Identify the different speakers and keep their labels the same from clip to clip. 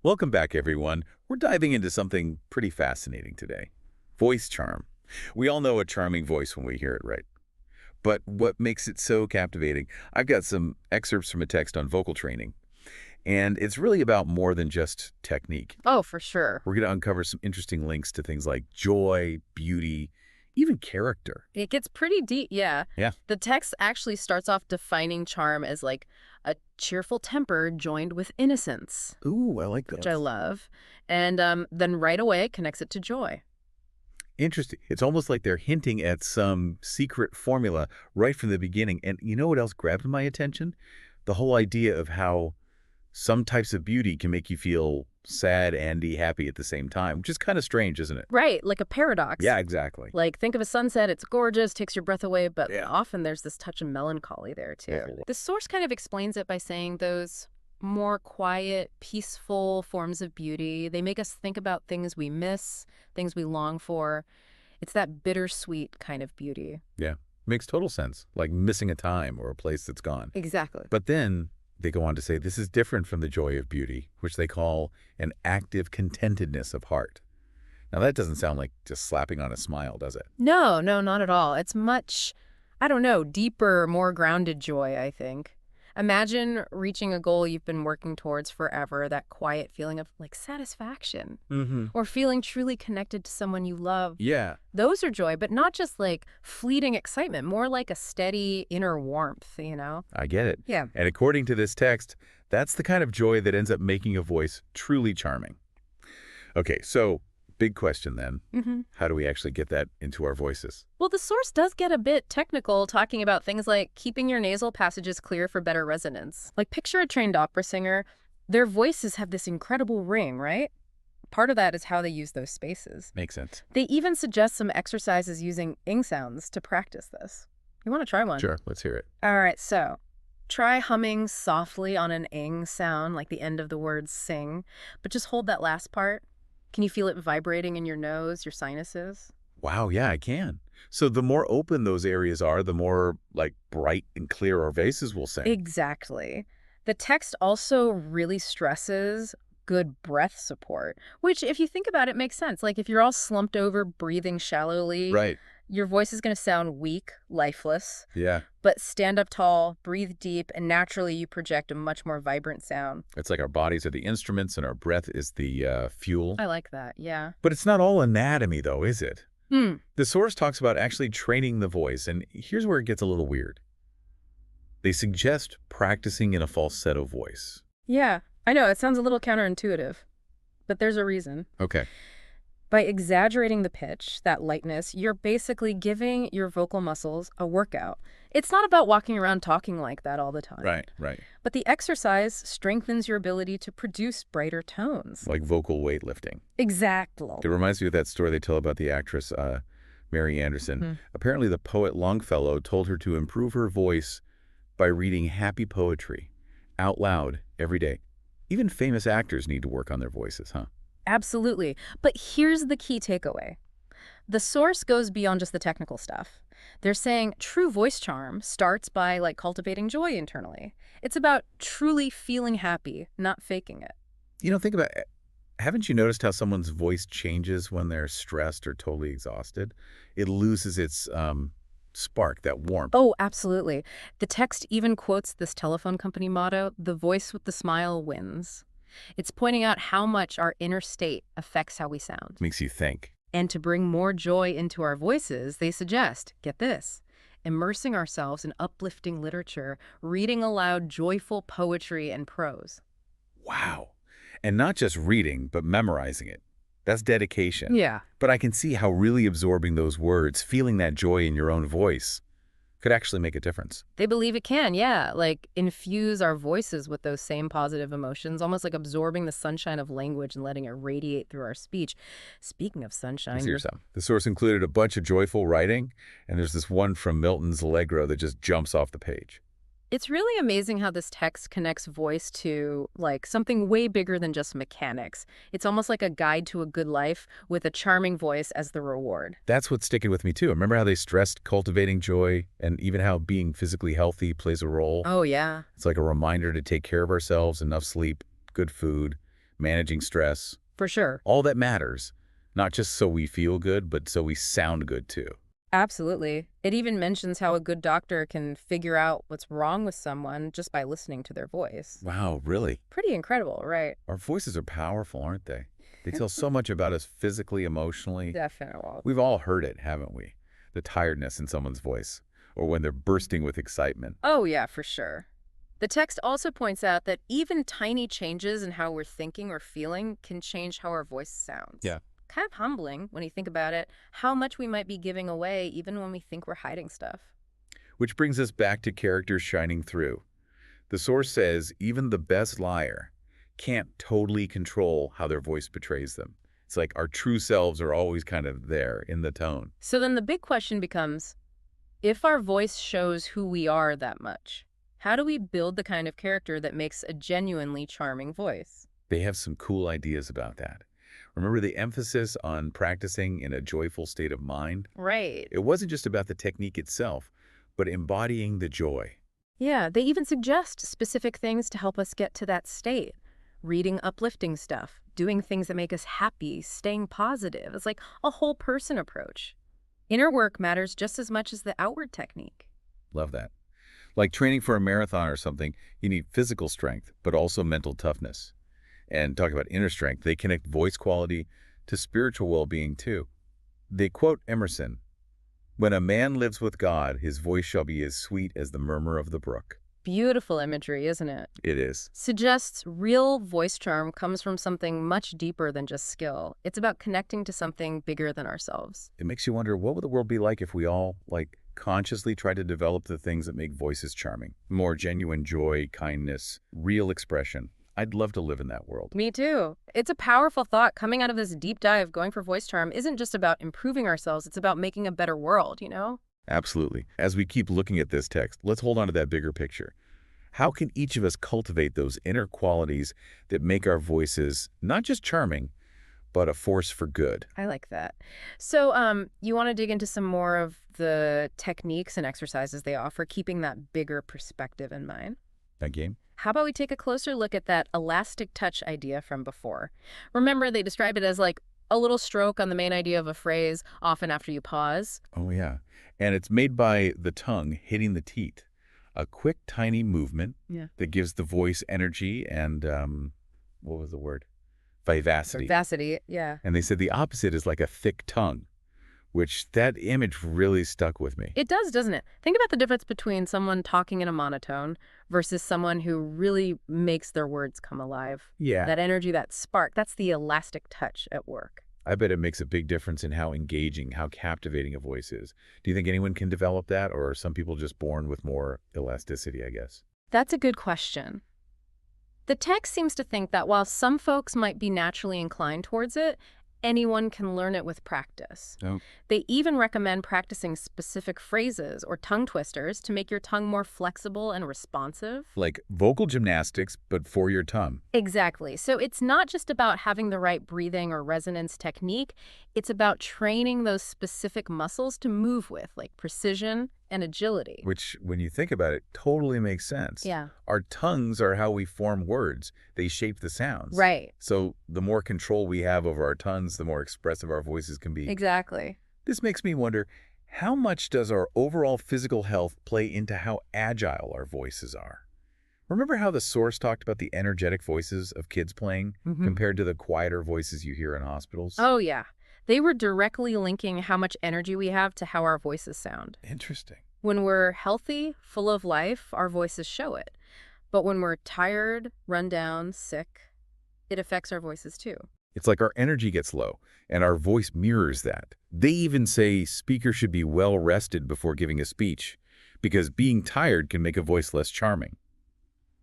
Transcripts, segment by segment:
Speaker 1: Welcome back, everyone. We're diving into something pretty fascinating today. Voice charm. We all know a charming voice when we hear it, right? But what makes it so captivating? I've got some excerpts from a text on vocal training, and it's really about more than just technique.
Speaker 2: Oh, for sure.
Speaker 1: We're going to uncover some interesting links to things like joy, beauty, even character.
Speaker 2: It gets pretty deep, yeah.
Speaker 1: Yeah.
Speaker 2: The text actually starts off defining charm as like a cheerful temper joined with innocence,
Speaker 1: Ooh, I like
Speaker 2: which
Speaker 1: that.
Speaker 2: I love. And then right away it connects it to joy.
Speaker 1: Interesting. It's almost like they're hinting at some secret formula right from the beginning. And you know what else grabbed my attention? The whole idea of how some types of beauty can make you feel sad and happy at the same time, which is kind of strange, isn't it?
Speaker 2: Right, like a paradox.
Speaker 1: Yeah, exactly.
Speaker 2: Like, think of a sunset, it's gorgeous, takes your breath away, but
Speaker 1: Yeah.
Speaker 2: often there's this touch of melancholy there, too.
Speaker 1: Yeah.
Speaker 2: The source kind of explains it by saying those more quiet, peaceful forms of beauty, they make us think about things we miss, things we long for. It's that bittersweet kind of beauty.
Speaker 1: Yeah. Makes total sense. Like missing a time or a place that's gone.
Speaker 2: Exactly.
Speaker 1: But then they go on to say this is different from the joy of beauty, which they call an active contentedness of heart. Now, that doesn't sound like just slapping on a smile, does it?
Speaker 2: No, no, not at all. It's much, I don't know, deeper, more grounded joy, I think. Imagine reaching a goal you've been working towards forever, that quiet feeling of like satisfaction,
Speaker 1: Mm-hmm.
Speaker 2: or feeling truly connected to someone you love.
Speaker 1: Yeah.
Speaker 2: Those are joy, but not just like fleeting excitement, more like a steady inner warmth, you know?
Speaker 1: I get it.
Speaker 2: Yeah.
Speaker 1: And according to this text, that's the kind of joy that ends up making a voice truly charming. Okay, so big question then.
Speaker 2: Mm-hmm.
Speaker 1: How do we actually get that into our voices?
Speaker 2: Well, the source does get a bit technical, talking about things like keeping your nasal passages clear for better resonance. Like, picture a trained opera singer. Their voices have this incredible ring, right? Part of that is how they use those spaces.
Speaker 1: Makes sense.
Speaker 2: They even suggest some exercises using ing sounds to practice this. You want to try one?
Speaker 1: Sure, let's hear it.
Speaker 2: All right, so try humming softly on an ing sound, like the end of the word sing, but just hold that last part. Can you feel it vibrating in your nose, your sinuses?
Speaker 1: Wow, yeah, I can. So the more open those areas are, the more like bright and clear our voices will sing.
Speaker 2: Exactly. The text also really stresses good breath support, which if you think about it makes sense. Like if you're all slumped over breathing shallowly,
Speaker 1: Right.
Speaker 2: your voice is going to sound weak, lifeless,
Speaker 1: Yeah.
Speaker 2: but stand up tall, breathe deep, and naturally you project a much more vibrant sound.
Speaker 1: It's like our bodies are the instruments and our breath is the fuel.
Speaker 2: I like that, yeah.
Speaker 1: But it's not all anatomy, though, is it?
Speaker 2: Hmm.
Speaker 1: The source talks about actually training the voice, and here's where it gets a little weird. They suggest practicing in a falsetto voice.
Speaker 2: Yeah, I know, it sounds a little counterintuitive, but there's a reason.
Speaker 1: Okay.
Speaker 2: By exaggerating the pitch, that lightness, you're basically giving your vocal muscles a workout. It's not about walking around talking like that all the time.
Speaker 1: Right.
Speaker 2: But the exercise strengthens your ability to produce brighter tones.
Speaker 1: Like vocal weightlifting.
Speaker 2: Exactly.
Speaker 1: It reminds me of that story they tell about the actress Mary Anderson.
Speaker 2: Mhm.
Speaker 1: Apparently, the poet Longfellow told her to improve her voice by reading happy poetry out loud every day. Even famous actors need to work on their voices, huh?
Speaker 2: Absolutely. But here's the key takeaway. The source goes beyond just the technical stuff. They're saying true voice charm starts by like cultivating joy internally. It's about truly feeling happy, not faking it.
Speaker 1: You know, think about it. Haven't you noticed how someone's voice changes when they're stressed or totally exhausted? It loses its spark, that warmth.
Speaker 2: Oh, absolutely. The text even quotes this telephone company motto, "The voice with the smile wins." It's pointing out how much our inner state affects how we sound.
Speaker 1: Makes you think.
Speaker 2: And to bring more joy into our voices, they suggest, get this, immersing ourselves in uplifting literature, reading aloud joyful poetry and prose.
Speaker 1: Wow. And not just reading, but memorizing it. That's dedication.
Speaker 2: Yeah.
Speaker 1: But I can see how really absorbing those words, feeling that joy in your own voice, could actually make a difference.
Speaker 2: They believe it can, yeah. Like infuse our voices with those same positive emotions, almost like absorbing the sunshine of language and letting it radiate through our speech. Speaking of sunshine,
Speaker 1: Here's some. The source included a bunch of joyful writing, and there's this one from Milton's Allegro that just jumps off the page.
Speaker 2: it's really amazing how this text connects voice to like something way bigger than just mechanics. It's almost like a guide to a good life with a charming voice as the reward.
Speaker 1: That's what's sticking with me, too. Remember how they stressed cultivating joy and even how being physically healthy plays a role?
Speaker 2: Oh, yeah.
Speaker 1: It's like a reminder to take care of ourselves, enough sleep, good food, managing stress,
Speaker 2: For sure.
Speaker 1: all that matters, not just so we feel good, but so we sound good too.
Speaker 2: Absolutely. It even mentions how a good doctor can figure out what's wrong with someone just by listening to their voice.
Speaker 1: Wow, really?
Speaker 2: Pretty incredible, right?
Speaker 1: Our voices are powerful, aren't they? They tell so much about us physically, emotionally.
Speaker 2: Definitely.
Speaker 1: We've all heard it, haven't we? The tiredness in someone's voice, or when they're bursting with excitement.
Speaker 2: Oh, yeah, for sure. The text also points out that even tiny changes in how we're thinking or feeling can change how our voice sounds.
Speaker 1: Yeah.
Speaker 2: Kind of humbling when you think about it, how much we might be giving away even when we think we're hiding stuff.
Speaker 1: Which brings us back to characters shining through. The source says even the best liar can't totally control how their voice betrays them. It's like our true selves are always kind of there in the tone.
Speaker 2: So then the big question becomes, if our voice shows who we are that much, how do we build the kind of character that makes a genuinely charming voice?
Speaker 1: They have some cool ideas about that. Remember the emphasis on practicing in a joyful state of mind?
Speaker 2: Right.
Speaker 1: It wasn't just about the technique itself, but embodying the joy.
Speaker 2: Yeah, they even suggest specific things to help us get to that state. Reading uplifting stuff, doing things that make us happy, staying positive. It's like a whole person approach. Inner work matters just as much as the outward technique.
Speaker 1: Love that. Like training for a marathon or something, you need physical strength, but also mental toughness. And talk about inner strength, they connect voice quality to spiritual well-being too. They quote Emerson, "When a man lives with God, his voice shall be as sweet as the murmur of the brook."
Speaker 2: Beautiful imagery, isn't it?
Speaker 1: It is.
Speaker 2: Suggests real voice charm comes from something much deeper than just skill. It's about connecting to something bigger than ourselves.
Speaker 1: It makes you wonder, what would the world be like if we all, consciously try to develop the things that make voices charming? More genuine joy, kindness, real expression. I'd love to live in that world.
Speaker 2: Me too. It's a powerful thought. Coming out of this deep dive, going for voice charm isn't just about improving ourselves. It's about making a better world, you know?
Speaker 1: Absolutely. As we keep looking at this text, let's hold on to that bigger picture. How can each of us cultivate those inner qualities that make our voices not just charming, but a force for good?
Speaker 2: I like that. So, you want to dig into some more of the techniques and exercises they offer, keeping that bigger perspective in mind?
Speaker 1: That game?
Speaker 2: How about we take a closer look at that elastic touch idea from before? Remember, they describe it as like a little stroke on the main idea of a phrase, often after you pause.
Speaker 1: Oh, yeah. And it's made by the tongue hitting the teeth. A quick, tiny movement
Speaker 2: Yeah.
Speaker 1: that gives the voice energy and, what was the word? Vivacity.
Speaker 2: Vivacity, yeah.
Speaker 1: And they said the opposite is like a thick tongue, which that image really stuck with me.
Speaker 2: It does, doesn't it? Think about the difference between someone talking in a monotone versus someone who really makes their words come alive.
Speaker 1: Yeah.
Speaker 2: That energy, that spark, that's the elastic touch at work.
Speaker 1: I bet it makes a big difference in how engaging, how captivating a voice is. Do you think anyone can develop that, or are some people just born with more elasticity, I guess?
Speaker 2: That's a good question. The text seems to think that while some folks might be naturally inclined towards it, anyone can learn it with practice.
Speaker 1: Oh.
Speaker 2: They even recommend practicing specific phrases or tongue twisters to make your tongue more flexible and responsive.
Speaker 1: Like vocal gymnastics, but for your tongue.
Speaker 2: Exactly. So it's not just about having the right breathing or resonance technique. It's about training those specific muscles to move with, like precision and agility.
Speaker 1: Which, when you think about it, totally makes sense.
Speaker 2: Yeah.
Speaker 1: Our tongues are how we form words. They shape the sounds.
Speaker 2: Right.
Speaker 1: So the more control we have over our tongues, the more expressive our voices can be.
Speaker 2: Exactly.
Speaker 1: This makes me wonder, how much does our overall physical health play into how agile our voices are? Remember how the source talked about the energetic voices of kids playing compared to the quieter voices you hear in hospitals?
Speaker 2: Oh, yeah. They were directly linking how much energy we have to how our voices sound.
Speaker 1: Interesting.
Speaker 2: When we're healthy, full of life, our voices show it. But when we're tired, run down, sick, it affects our voices too.
Speaker 1: It's like our energy gets low, and our voice mirrors that. They even say speakers should be well rested before giving a speech, because being tired can make a voice less charming.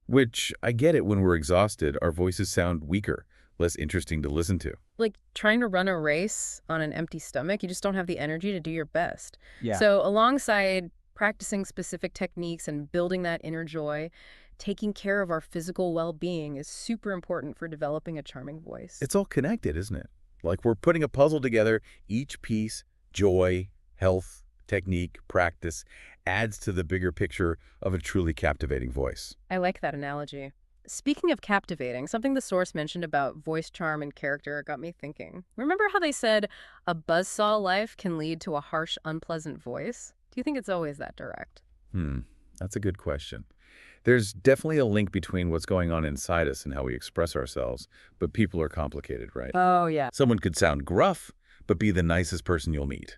Speaker 1: Which, I get it, when we're exhausted, our voices sound weaker, less interesting to listen to.
Speaker 2: Like trying to run a race on an empty stomach, you just don't have the energy to do your best.
Speaker 1: Yeah.
Speaker 2: So alongside practicing specific techniques and building that inner joy, taking care of our physical well-being is super important for developing a charming voice.
Speaker 1: It's all connected, isn't it? Like we're putting a puzzle together, each piece, joy, health, technique, practice, adds to the bigger picture of a truly captivating voice.
Speaker 2: I like that analogy. Speaking of captivating, something the source mentioned about voice charm and character got me thinking. Remember how they said a buzzsaw life can lead to a harsh, unpleasant voice? Do you think it's always that direct?
Speaker 1: Hmm, that's a good question. There's definitely a link between what's going on inside us and how we express ourselves, but people are complicated, right?
Speaker 2: Oh, yeah.
Speaker 1: Someone could sound gruff, but be the nicest person you'll meet.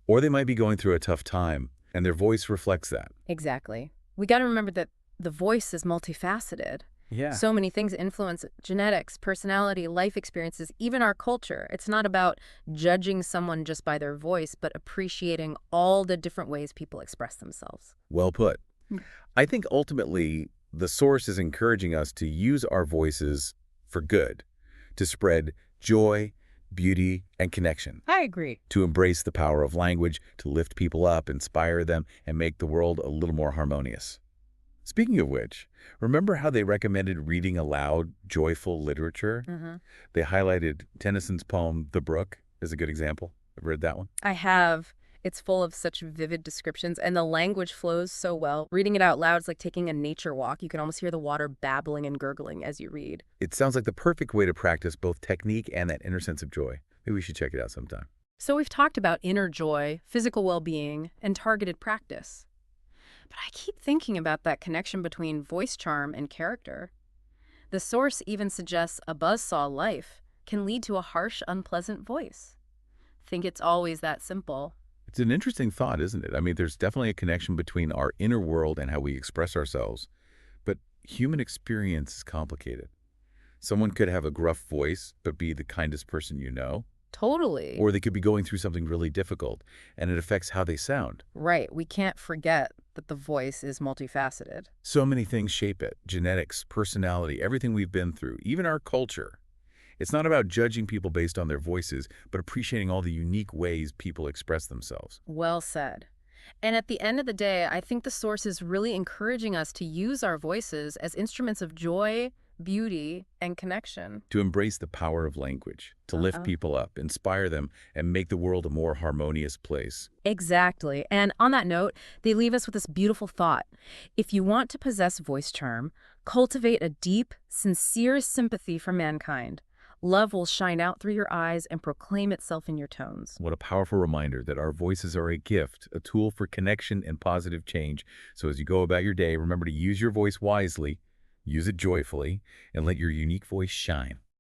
Speaker 1: Or they might be going through a tough time, and their voice reflects that.
Speaker 2: Exactly. We got to remember that the voice is multifaceted.
Speaker 1: Yeah.
Speaker 2: So many things influence genetics, personality, life experiences, even our culture. It's not about judging someone just by their voice, but appreciating all the different ways people express themselves.
Speaker 1: Well put.
Speaker 2: Hmm.
Speaker 1: I think ultimately the source is encouraging us to use our voices for good, to spread joy, beauty, and connection,
Speaker 2: I agree.
Speaker 1: to embrace the power of language, to lift people up, inspire them, and make the world a little more harmonious. Speaking of which, remember how they recommended reading aloud joyful literature?
Speaker 2: Hmm.
Speaker 1: They highlighted Tennyson's poem, The Brook, as a good example. I've read that one.
Speaker 2: I have. It's full of such vivid descriptions, and the language flows so well. Reading it out loud is like taking a nature walk. You can almost hear the water babbling and gurgling as you read.
Speaker 1: It sounds like the perfect way to practice both technique and that inner sense of joy. Maybe we should check it out sometime.
Speaker 2: So we've talked about inner joy, physical well-being, and targeted practice. But I keep thinking about that connection between voice charm and character. The source even suggests a buzzsaw life can lead to a harsh, unpleasant voice. Think it's always that simple.
Speaker 1: It's an interesting thought, isn't it? I mean, there's definitely a connection between our inner world and how we express ourselves, but human experience is complicated. Someone could have a gruff voice, but be the kindest person you know,
Speaker 2: Totally.
Speaker 1: or they could be going through something really difficult, and it affects how they sound.
Speaker 2: Right. We can't forget that the voice is multifaceted.
Speaker 1: So many things shape it: genetics, personality, everything we've been through, even our culture. It's not about judging people based on their voices, but appreciating all the unique ways people express themselves.
Speaker 2: Well said. And at the end of the day, I think the source is really encouraging us to use our voices as instruments of joy, beauty, and connection.
Speaker 1: To embrace the power of language, to lift
Speaker 2: Uh-huh.
Speaker 1: people up, inspire them, and make the world a more harmonious place.
Speaker 2: Exactly. And on that note, they leave us with this beautiful thought. If you want to possess voice charm, cultivate a deep, sincere sympathy for mankind. Love will shine out through your eyes and proclaim itself in your tones.
Speaker 1: What a powerful reminder that our voices are a gift, a tool for connection and positive change. So as you go about your day, remember to use your voice wisely, use it joyfully, and let your unique voice shine.